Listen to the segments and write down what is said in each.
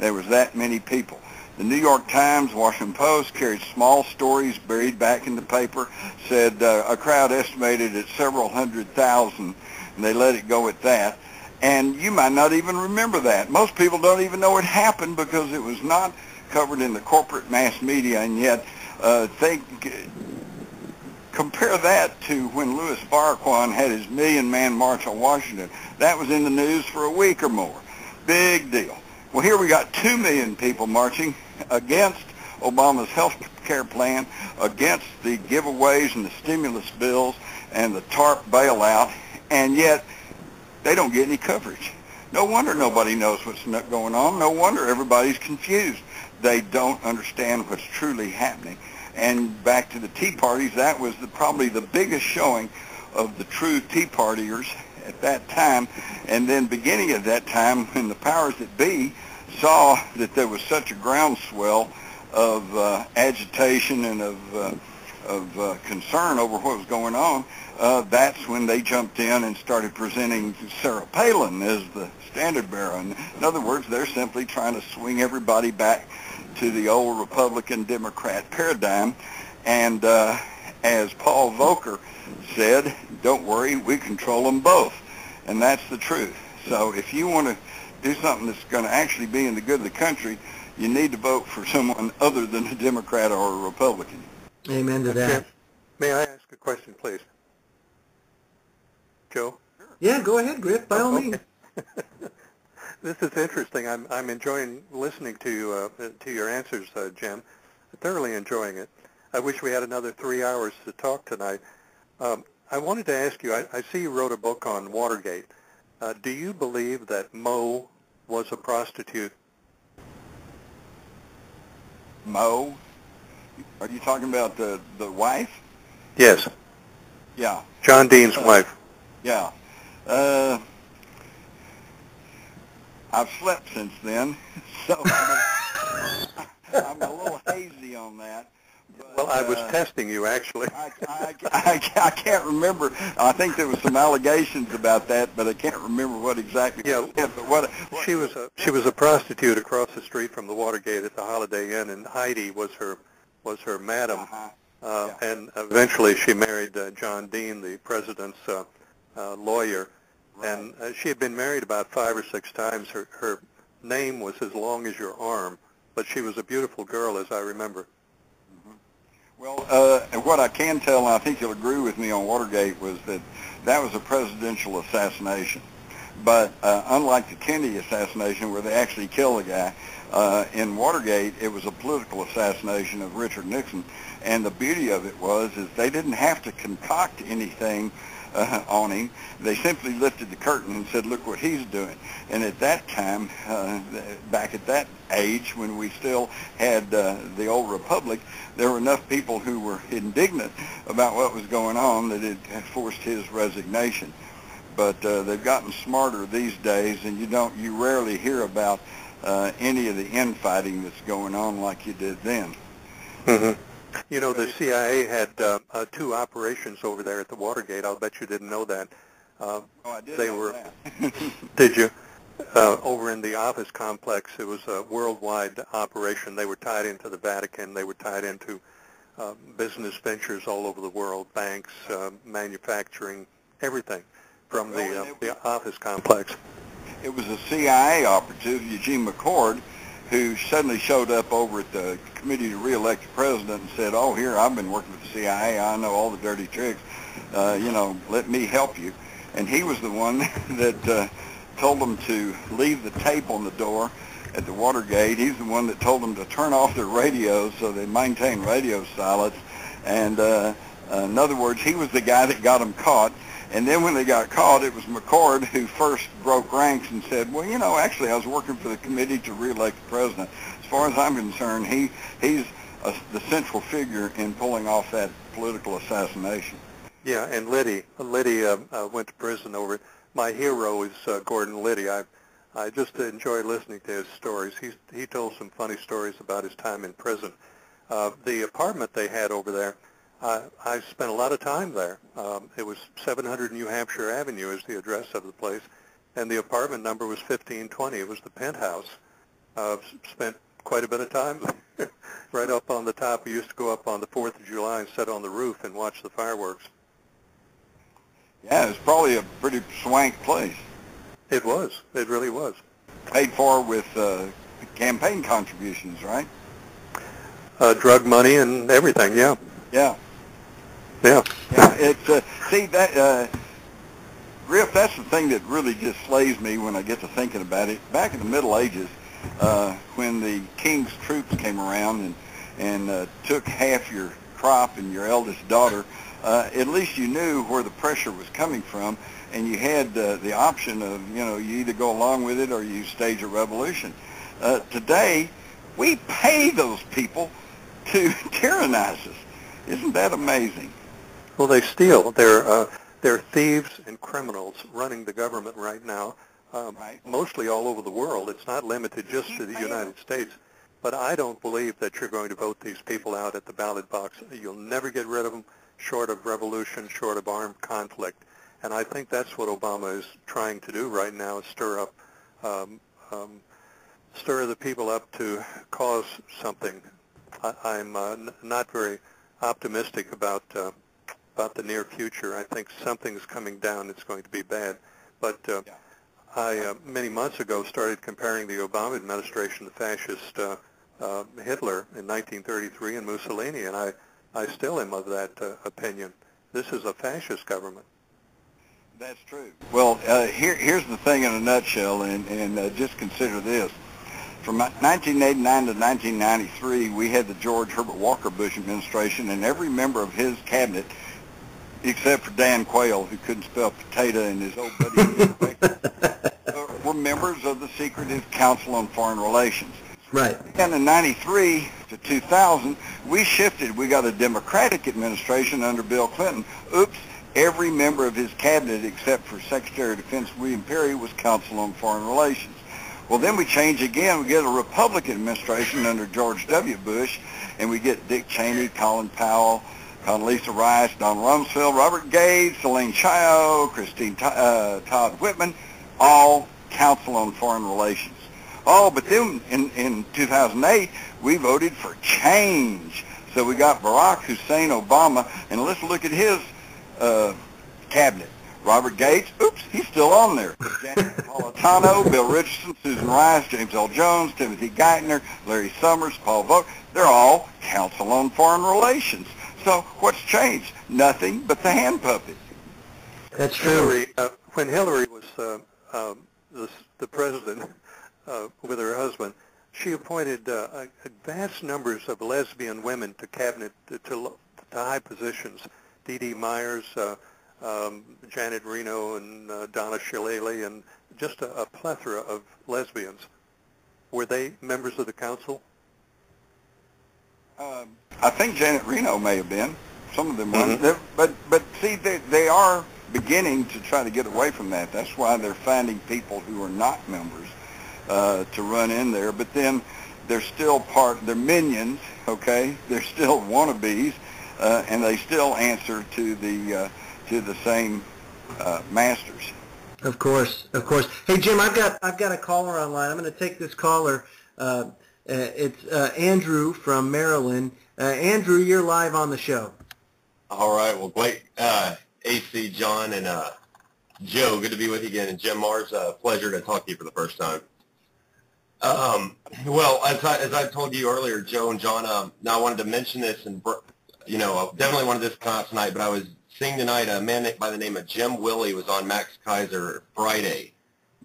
there was that many people. The New York Times, Washington Post carried small stories buried back in the paper, said a crowd estimated at several 100,000, and they let it go at that. And you might not even remember that. Most people don't even know it happened because it was not covered in the corporate mass media, and yet compare that to when Louis Farrakhan had his million-man march on Washington. That was in the news for a week or more. Big deal. Well, here we got 2 million people marching against Obama's health care plan, against the giveaways and the stimulus bills and the TARP bailout, and yet they don't get any coverage. No wonder nobody knows what's going on. No wonder everybody's confused. They don't understand what's truly happening. And back to the Tea Parties, that was probably the biggest showing of the true Tea Partiers at that time. And then beginning at that time, when the powers that be saw that there was such a groundswell of agitation and of concern over what was going on, that's when they jumped in and started presenting Sarah Palin as the standard bearer. In other words, they're simply trying to swing everybody back to the old Republican Democrat paradigm. And as Paul Volcker said, don't worry, we control them both. And that's the truth. So if you want to do something that's going to actually be in the good of the country, you need to vote for someone other than a Democrat or a Republican. Amen to that. May I ask a question, please? Joe? Yeah, go ahead, Griff, by all means. This is interesting. I'm enjoying listening to your answers, Jim. Thoroughly enjoying it. I wish we had another 3 hours to talk tonight. I wanted to ask you, I see you wrote a book on Watergate. Do you believe that Mo was a prostitute? Mo? Are you talking about the wife? Yes. Yeah. John Dean's wife. Yeah. I've slept since then, so I'm a little hazy on that. But, well, I was testing you, actually. I can't remember. I think there was some allegations about that, but I can't remember what exactly. Yeah, but she was a prostitute across the street from the Watergate at the Holiday Inn, and Heidi was her madam. Yeah. And eventually she married John Dean, the president's lawyer. Right. And she had been married about 5 or 6 times. Her name was as long as your arm, but she was a beautiful girl, as I remember. Well, what I can tell, and I think you'll agree with me on Watergate, was that was a presidential assassination. But unlike the Kennedy assassination, where they actually killed the guy, in Watergate, it was a political assassination of Richard Nixon. And the beauty of it is they didn't have to concoct anything on him. They simply lifted the curtain and said, look what he's doing. And at that time, back at that age, when we still had the old republic, there were enough people who were indignant about what was going on that it forced his resignation. But they've gotten smarter these days, and you rarely hear about any of the infighting that's going on like you did then. Mm-hmm. You know, the CIA had 2 operations over there at the Watergate. I'll bet you didn't know that. I did know that. Did you? Over in the office complex, it was a worldwide operation. They were tied into the Vatican. They were tied into business ventures all over the world, banks, manufacturing, everything from the office complex. It was a CIA operative, Eugene McCord, who suddenly showed up over at the committee to re-elect the president and said, oh, here, I've been working with the CIA. I know all the dirty tricks. Let me help you. And he was the one that told them to leave the tape on the door at the Watergate. He's the one that told them to turn off their radios so they maintain radio silence. And in other words, he was the guy that got them caught. And then when they got caught, it was McCord who first broke ranks and said, well, actually, I was working for the committee to re-elect the president. As far as I'm concerned, he's the central figure in pulling off that political assassination. Yeah, and Liddy went to prison over it. My hero is Gordon Liddy. I just enjoy listening to his stories. He told some funny stories about his time in prison. The apartment they had over there, I spent a lot of time there. It was 700 New Hampshire Avenue is the address of the place, and the apartment number was 1520. It was the penthouse. spent quite a bit of time right up on the top. We used to go up on the 4th of July and sit on the roof and watch the fireworks. Yeah, it's probably a pretty swank place. It was. It really was. Paid for with campaign contributions, right? Drug money and everything, yeah. Yeah. Yeah. Yeah, it's, see, that, Griff, that's the thing that really just slays me when I get to thinking about it. Back in the Middle Ages, when the king's troops came around and took half your crop and your eldest daughter, at least you knew where the pressure was coming from, and you had the option of, you either go along with it or you stage a revolution. Today, we pay those people to tyrannize us. Isn't that amazing? Well, they steal. They're thieves and criminals running the government right now, mostly all over the world. It's not limited just to the United States. But I don't believe that you're going to vote these people out at the ballot box. You'll never get rid of them short of revolution, short of armed conflict. And I think that's what Obama is trying to do right now, is stir the people up to cause something. I'm not very optimistic about the near future. I think something's coming down. It's going to be bad. But I, many months ago, started comparing the Obama administration to fascist Hitler in 1933 and Mussolini, and I still am of that opinion. This is a fascist government. That's true. Well, here's the thing in a nutshell, and just consider this. From 1989 to 1993, we had the George Herbert Walker Bush administration, and every member of his cabinet, except for Dan Quayle, who couldn't spell potato, and his old buddy, were members of the Secretive Council on Foreign Relations. Right. And in 93 to 2000, we shifted. We got a Democratic administration under Bill Clinton. Oops. Every member of his cabinet, except for Secretary of Defense William Perry, was Council on Foreign Relations. Well, then we change again. We get a Republican administration under George W. Bush, and we get Dick Cheney, Colin Powell, Condoleezza Rice, Don Rumsfeld, Robert Gates, Elaine Chao, Christine Todd Whitman, all Council on Foreign Relations. Oh, but then in 2008, we voted for change. So we got Barack Hussein Obama, and let's look at his cabinet. Robert Gates, oops, he's still on there. Janet Napolitano, Bill Richardson, Susan Rice, James L. Jones, Timothy Geithner, Larry Summers, Paul Volcker. They're all Council on Foreign Relations. So what's changed? Nothing but the hand puppet. That's true. When Hillary was the president with her husband, she appointed vast numbers of lesbian women to cabinet, to high positions. D.D. Myers, Janet Reno, and Donna Shalala, and just a plethora of lesbians. Were they members of the council? I think Janet Reno may have been. Some of them were. But see, they are beginning to try to get away from that. That's why they're finding people who are not members to run in there. But then they're still they're minions, okay? They're still wannabes. And they still answer to the same masters. Of course, of course. Hey Jim, I've got a caller online. I'm going to take this caller. It's Andrew from Maryland. Andrew, you're live on the show. All right. Well, great. AC, John, and Joe, good to be with you again. And Jim Marrs, pleasure to talk to you for the first time. Well, as I told you earlier, Joe and John, now I wanted to mention this and. I definitely wanted this come out tonight, but I was seeing tonight a man by the name of Jim Willie was on Max Kaiser Friday,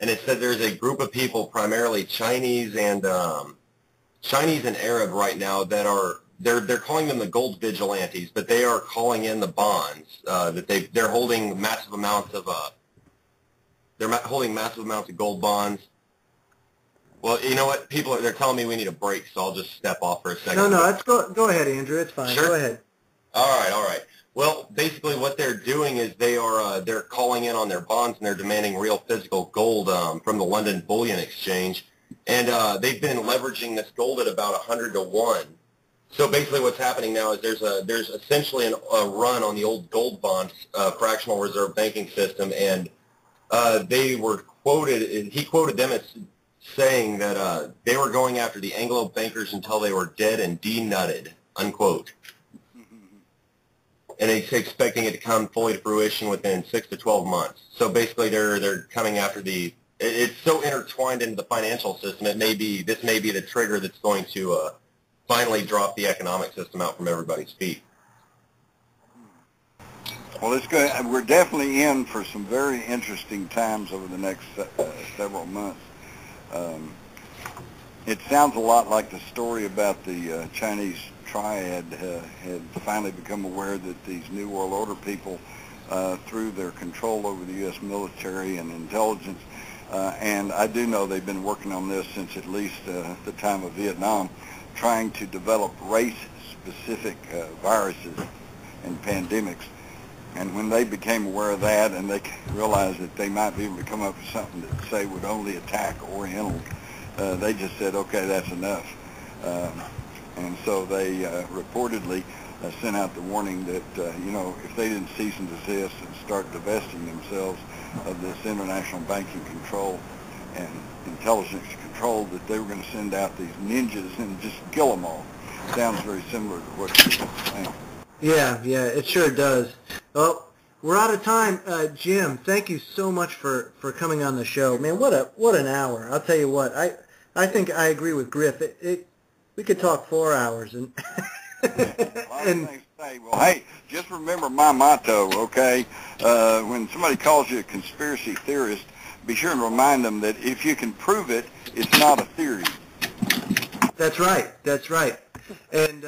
and it said there's a group of people, primarily Chinese and Arab right now, that are they're calling them the gold vigilantes, but they are calling in the bonds that they're holding massive amounts of gold bonds. Well, you know what? They're telling me we need a break, so I'll just step off for a second. No, let's go ahead, Andrew. It's fine. Sure. Go ahead. All right. Well, basically what they're doing is they're calling in on their bonds, and they're demanding real physical gold from the London Bullion Exchange. And they've been leveraging this gold at about 100 to 1. So basically what's happening now is there's essentially a run on the old gold bonds fractional reserve banking system, and they were quoted, he quoted them as saying that they were going after the Anglo bankers until they were dead and denutted, unquote. And he's expecting it to come fully to fruition within 6 to 12 months. So basically, they're coming after the. It's so intertwined into the financial system. This may be the trigger that's going to finally drop the economic system out from everybody's feet. Well, it's good. We're definitely in for some very interesting times over the next several months. It sounds a lot like the story about the Chinese triad had finally become aware that these New World Order people, through their control over the U.S. military and intelligence, and I do know they've been working on this since at least the time of Vietnam, trying to develop race-specific viruses and pandemics. And when they became aware of that and they realized that they might be able to come up with something that, say, would only attack Orientals, they just said, okay, that's enough. And so they reportedly sent out the warning that, if they didn't cease and desist and start divesting themselves of this international banking control and intelligence control, that they were going to send out these ninjas and just kill them all. Sounds very similar to what you're saying. Yeah, it sure does. Well, we're out of time. Jim, thank you so much for coming on the show. Man, what an hour. I'll tell you what, I think I agree with Griff. We could talk 4 hours. And a lot of things to say. Well, hey, just remember my motto, okay? When somebody calls you a conspiracy theorist, be sure and remind them that if you can prove it, it's not a theory. That's right. And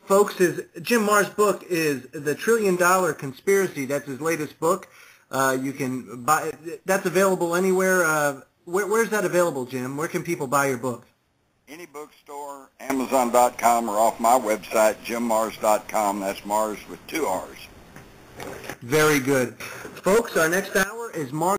folks, Jim Marrs' book is The $1 Trillion Conspiracy. That's his latest book. You can buy it. That's available anywhere. Where's that available, Jim? Where can people buy your book? Any bookstore, Amazon.com, or off my website, jimmarrs.com. That's Mars with 2 R's. Very good. Folks, our next hour is Mark.